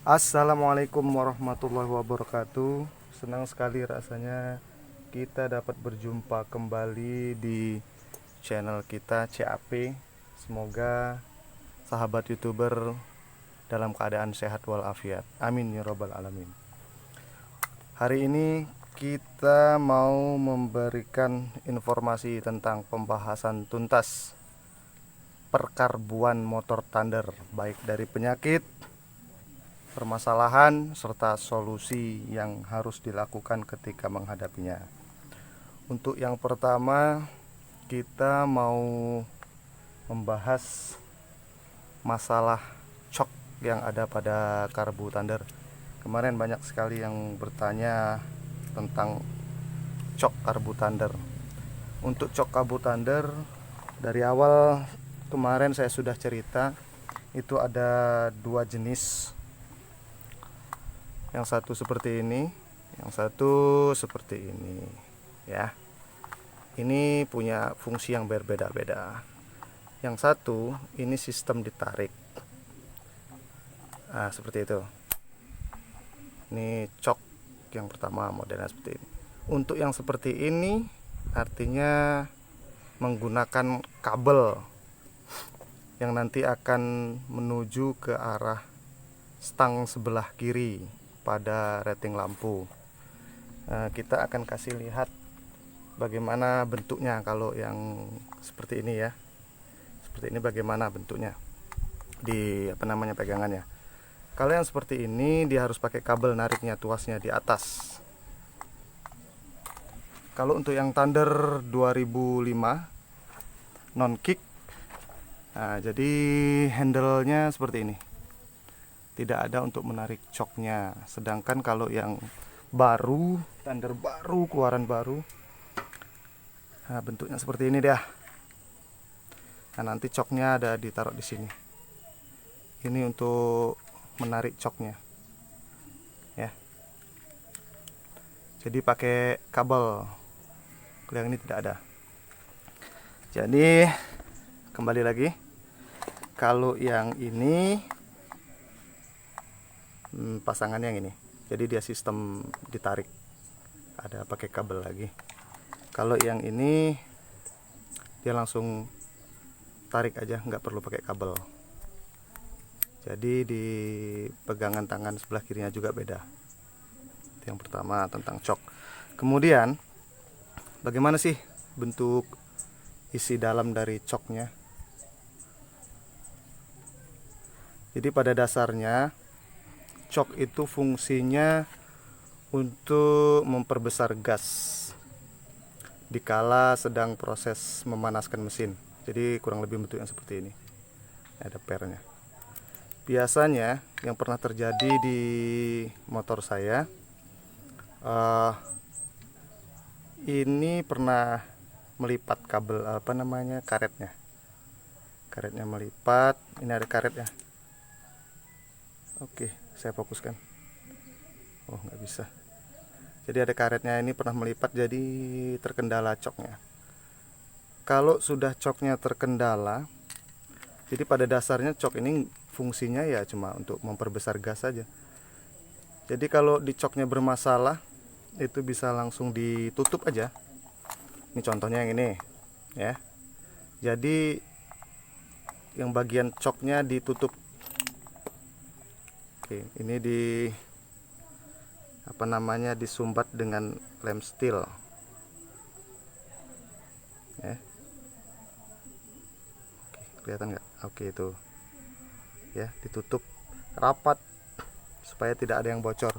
Assalamualaikum warahmatullahi wabarakatuh. Senang sekali rasanya kita dapat berjumpa kembali di channel kita CAP. Semoga sahabat YouTuber dalam keadaan sehat walafiat. Amin ya robbal alamin. Hari ini kita mau memberikan informasi tentang pembahasan tuntas perkarbuan motor Thunder, baik dari penyakit, permasalahan, serta solusi yang harus dilakukan ketika menghadapinya. Untuk yang pertama, kita mau membahas masalah cok yang ada pada karbu Thunder. Kemarin banyak sekali yang bertanya tentang cok karbu Thunder. Untuk cok karbu Thunder, dari awal kemarin saya sudah cerita, itu ada dua jenis. Yang satu seperti ini, yang satu seperti ini, ya. Ini punya fungsi yang berbeda-beda. Yang satu ini sistem ditarik, seperti itu. Ini cok yang pertama, modelnya seperti ini. Untuk yang seperti ini artinya menggunakan kabel yang nanti akan menuju ke arah stang sebelah kiri pada rating lampu. Kita akan kasih lihat bagaimana bentuknya kalau yang seperti ini, ya. Seperti ini bagaimana bentuknya di pegangannya. Kalau yang seperti ini dia harus pakai kabel nariknya, tuasnya di atas. Kalau untuk yang Thunder 2005 non kick, jadi handle-nya seperti ini, tidak ada untuk menarik coknya. Sedangkan kalau yang baru, Thunder baru, keluaran baru, bentuknya seperti ini dah. Nanti coknya ada ditaruh di sini. Ini untuk menarik coknya, ya. Jadi pakai kabel. Kalau yang ini tidak ada. Jadi kembali lagi, kalau yang ini pasangannya yang ini, jadi dia sistem ditarik, ada pakai kabel lagi. Kalau yang ini dia langsung tarik aja, nggak perlu pakai kabel. Jadi di pegangan tangan sebelah kirinya juga beda. Itu yang pertama tentang cok. Kemudian bagaimana sih bentuk isi dalam dari coknya? Jadi pada dasarnya cok itu fungsinya untuk memperbesar gas dikala sedang proses memanaskan mesin. Jadi kurang lebih bentuknya seperti ini. Ada pernya. Biasanya yang pernah terjadi di motor saya, ini pernah melipat kabel karetnya. Karetnya melipat. Ini ada karetnya. Oke, saya fokuskan. Oh, nggak bisa. Jadi ada karetnya, ini pernah melipat, jadi terkendala coknya. Kalau sudah coknya terkendala, jadi pada dasarnya cok ini fungsinya ya cuma untuk memperbesar gas saja. Jadi kalau di coknya bermasalah, itu bisa langsung ditutup aja. Ini contohnya yang ini, ya. Jadi yang bagian coknya ditutup. Oke, ini disumbat dengan lem steel, ya. Oke, kelihatan nggak? Oke, itu, ya, ditutup rapat supaya tidak ada yang bocor.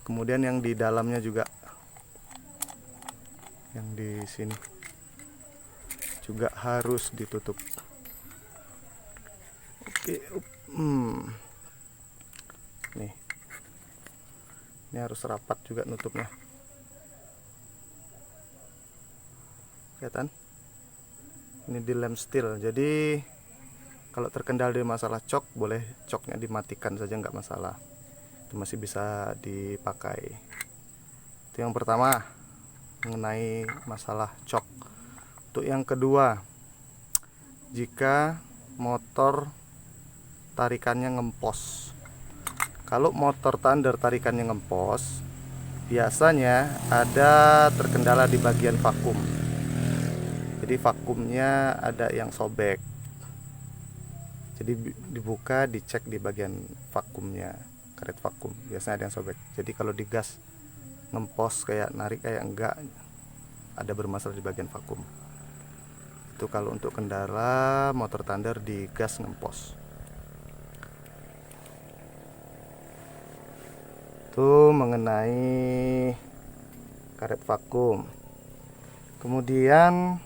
Kemudian yang di dalamnya juga, yang di sini juga harus ditutup. Oke, nih, ini harus rapat juga nutupnya. Kelihatan? Ini di lem steel. Jadi kalau terkendala di masalah cok, boleh coknya dimatikan saja, nggak masalah. Itu masih bisa dipakai. Itu yang pertama mengenai masalah cok. Untuk yang kedua, jika motor tarikannya ngempos, Kalau motor Thunder tarikannya ngempos, biasanya ada terkendala di bagian vakum. Jadi vakumnya ada yang sobek. Jadi dibuka, dicek di bagian vakumnya, karet vakum. Biasanya ada yang sobek. Jadi kalau digas ngempos kayak narik kayak enggak, ada bermasalah di bagian vakum. Itu kalau untuk kendala motor Thunder di gas ngempos. Itu mengenai karet vakum. Kemudian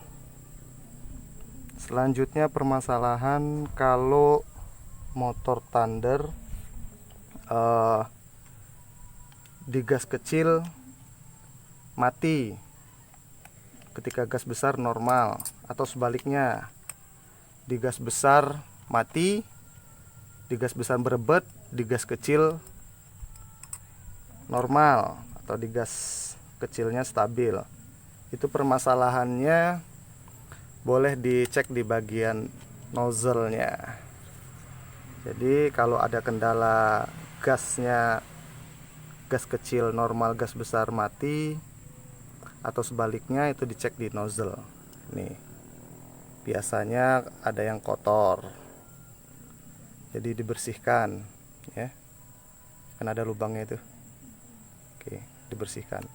selanjutnya permasalahan kalau motor Thunder di gas kecil mati, ketika gas besar normal, atau sebaliknya di gas besar mati, di gas besar berebet, di gas kecil normal, atau di gas kecilnya stabil. Itu permasalahannya boleh dicek di bagian nozzle-nya. Jadi kalau ada kendala gasnya, gas kecil normal, gas besar mati, atau sebaliknya, itu dicek di nozzle. Nih, biasanya ada yang kotor, jadi dibersihkan ya, kan ada lubangnya itu. Oke, dibersihkan.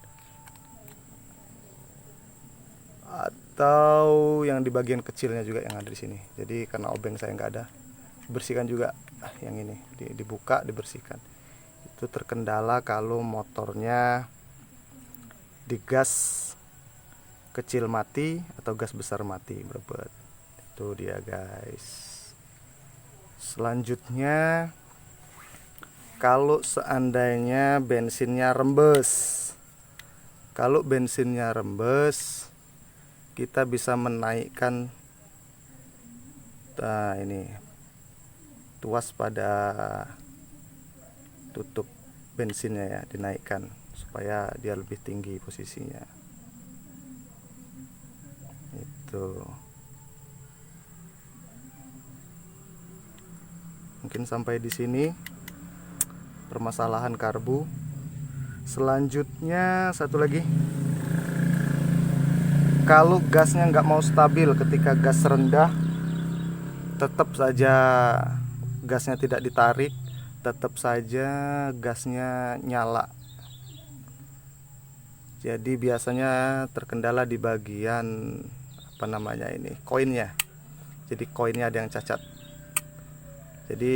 Atau yang di bagian kecilnya juga yang ada di sini. Jadi karena obeng saya nggak ada, bersihkan juga yang ini, dibuka, dibersihkan. Itu terkendala kalau motornya di gas kecil mati atau gas besar mati berebet. Itu dia guys. Selanjutnya, kalau seandainya bensinnya rembes. Kalau bensinnya rembes, kita bisa menaikkan ini tuas pada tutup bensinnya ya, dinaikkan supaya dia lebih tinggi posisinya. Itu mungkin sampai di sini permasalahan karbu. Selanjutnya satu lagi, kalau gasnya nggak mau stabil ketika gas rendah, tetap saja gasnya tidak ditarik, tetap saja gasnya nyala. Jadi biasanya terkendala di bagian koinnya. Jadi koinnya ada yang cacat. Jadi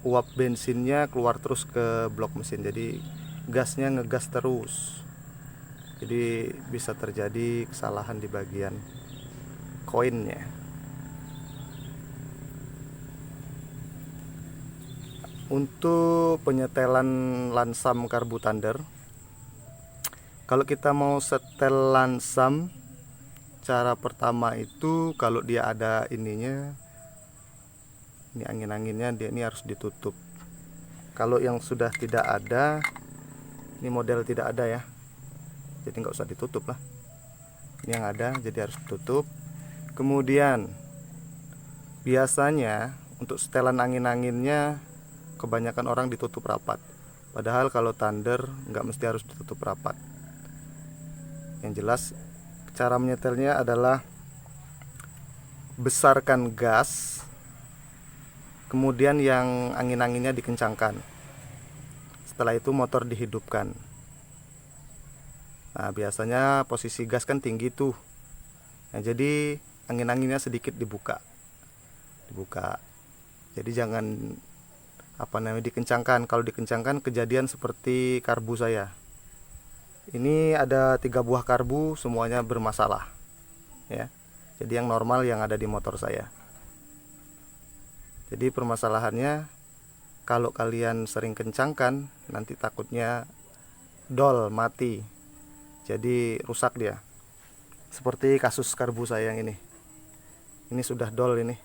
uap bensinnya keluar terus ke blok mesin, jadi gasnya ngegas terus. Jadi bisa terjadi kesalahan di bagian koinnya. Untuk penyetelan lansam karbu Thunder, kalau kita mau setel lansam, cara pertama itu kalau dia ada ininya, ini angin-anginnya, dia ini harus ditutup. Kalau yang sudah tidak ada, ini model tidak ada ya, jadi nggak usah ditutup lah. Ini yang ada, jadi harus ditutup. Kemudian biasanya untuk setelan angin-anginnya kebanyakan orang ditutup rapat, padahal kalau Thunder nggak mesti harus ditutup rapat. Yang jelas cara menyetelnya adalah besarkan gas, kemudian yang angin-anginnya dikencangkan. Setelah itu motor dihidupkan. Nah, biasanya posisi gas kan tinggi tuh. Nah, jadi angin-anginnya sedikit dibuka. Jadi jangan dikencangkan. Kalau dikencangkan kejadian seperti karbu saya. Ini ada 3 buah karbu, semuanya bermasalah. Ya. Jadi yang normal yang ada di motor saya. Jadi permasalahannya, kalau kalian sering kencangkan, nanti takutnya dol, mati. Jadi rusak dia. Seperti kasus karbu saya yang ini. Ini sudah dol ini.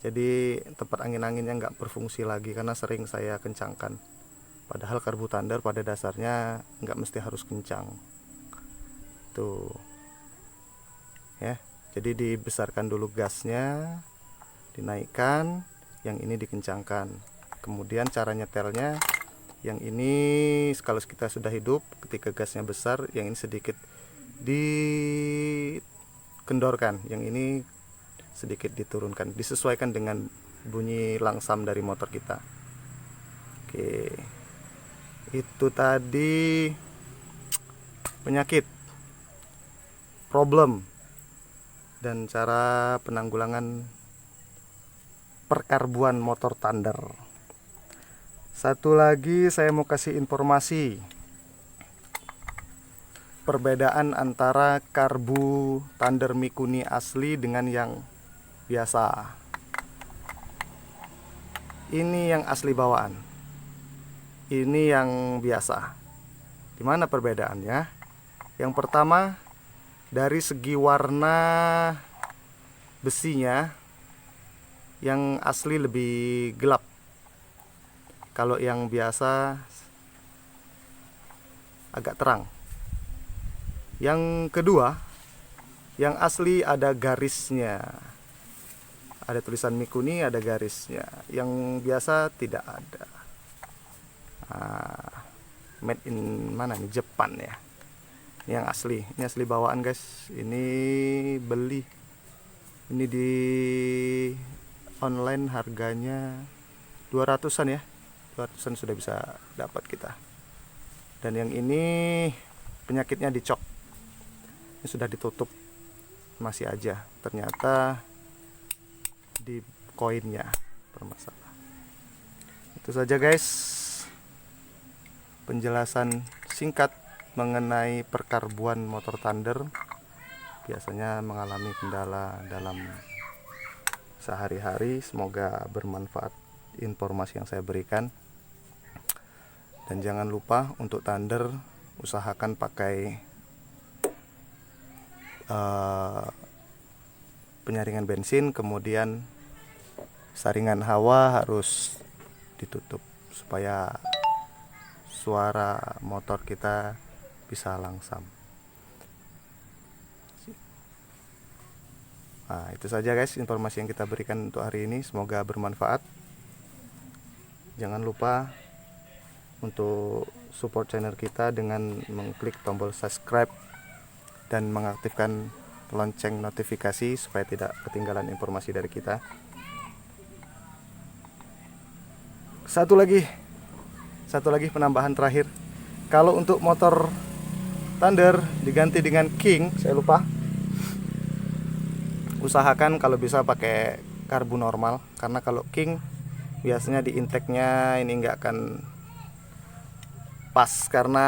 Jadi tempat angin-anginnya nggak berfungsi lagi karena sering saya kencangkan. Padahal karbu Thunder pada dasarnya nggak mesti harus kencang. Tuh. Ya. Jadi dibesarkan dulu gasnya, dinaikkan, yang ini dikencangkan. Kemudian cara nyetelnya, yang ini kalau kita sudah hidup, ketika gasnya besar, yang ini sedikit dikendorkan, yang ini sedikit diturunkan, disesuaikan dengan bunyi langsam dari motor kita. Oke, itu tadi penyakit, problem, dan cara penanggulangan perkarbuan motor Thunder. Satu lagi saya mau kasih informasi perbedaan antara karbu Thunder Mikuni asli dengan yang biasa. Ini yang asli bawaan, ini yang biasa. Gimana perbedaannya? Yang pertama, dari segi warna besinya, yang asli lebih gelap. Kalau yang biasa agak terang. Yang kedua, yang asli ada garisnya. Ada tulisan Mikuni, ada garisnya. Yang biasa tidak ada. Made in mana nih? Jepang ya. Ini yang asli. Ini asli bawaan, guys. Ini beli. Ini di online harganya 200-an ya. 200-an sudah bisa dapat kita. Dan yang ini penyakitnya dicok. Ini sudah ditutup, masih aja. Ternyata di koinnya bermasalah. Itu saja guys, penjelasan singkat mengenai perkarbuan motor Thunder. Biasanya mengalami kendala dalam sehari-hari. Semoga bermanfaat informasi yang saya berikan. Dan jangan lupa untuk Thunder usahakan pakai penyaringan bensin, kemudian saringan hawa harus ditutup supaya suara motor kita bisa langsam. Nah, itu saja guys informasi yang kita berikan untuk hari ini, semoga bermanfaat. Jangan lupa untuk support channel kita dengan mengklik tombol subscribe dan mengaktifkan lonceng notifikasi supaya tidak ketinggalan informasi dari kita. Satu lagi penambahan terakhir. Kalau untuk motor Thunder diganti dengan King, saya lupa. Usahakan kalau bisa pakai karbu normal, karena kalau King biasanya di intake-nya ini nggak akan pas, karena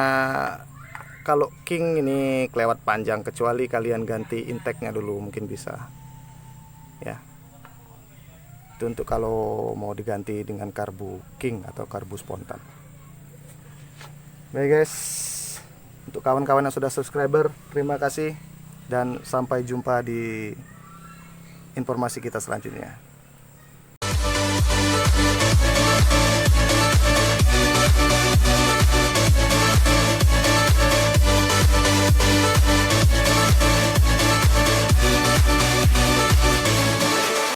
kalau King ini kelewat panjang, kecuali kalian ganti intake-nya dulu, mungkin bisa ya. Itu untuk kalau mau diganti dengan karbu King atau karbu spontan. Baik guys, untuk kawan-kawan yang sudah subscriber, terima kasih dan sampai jumpa di informasi kita selanjutnya.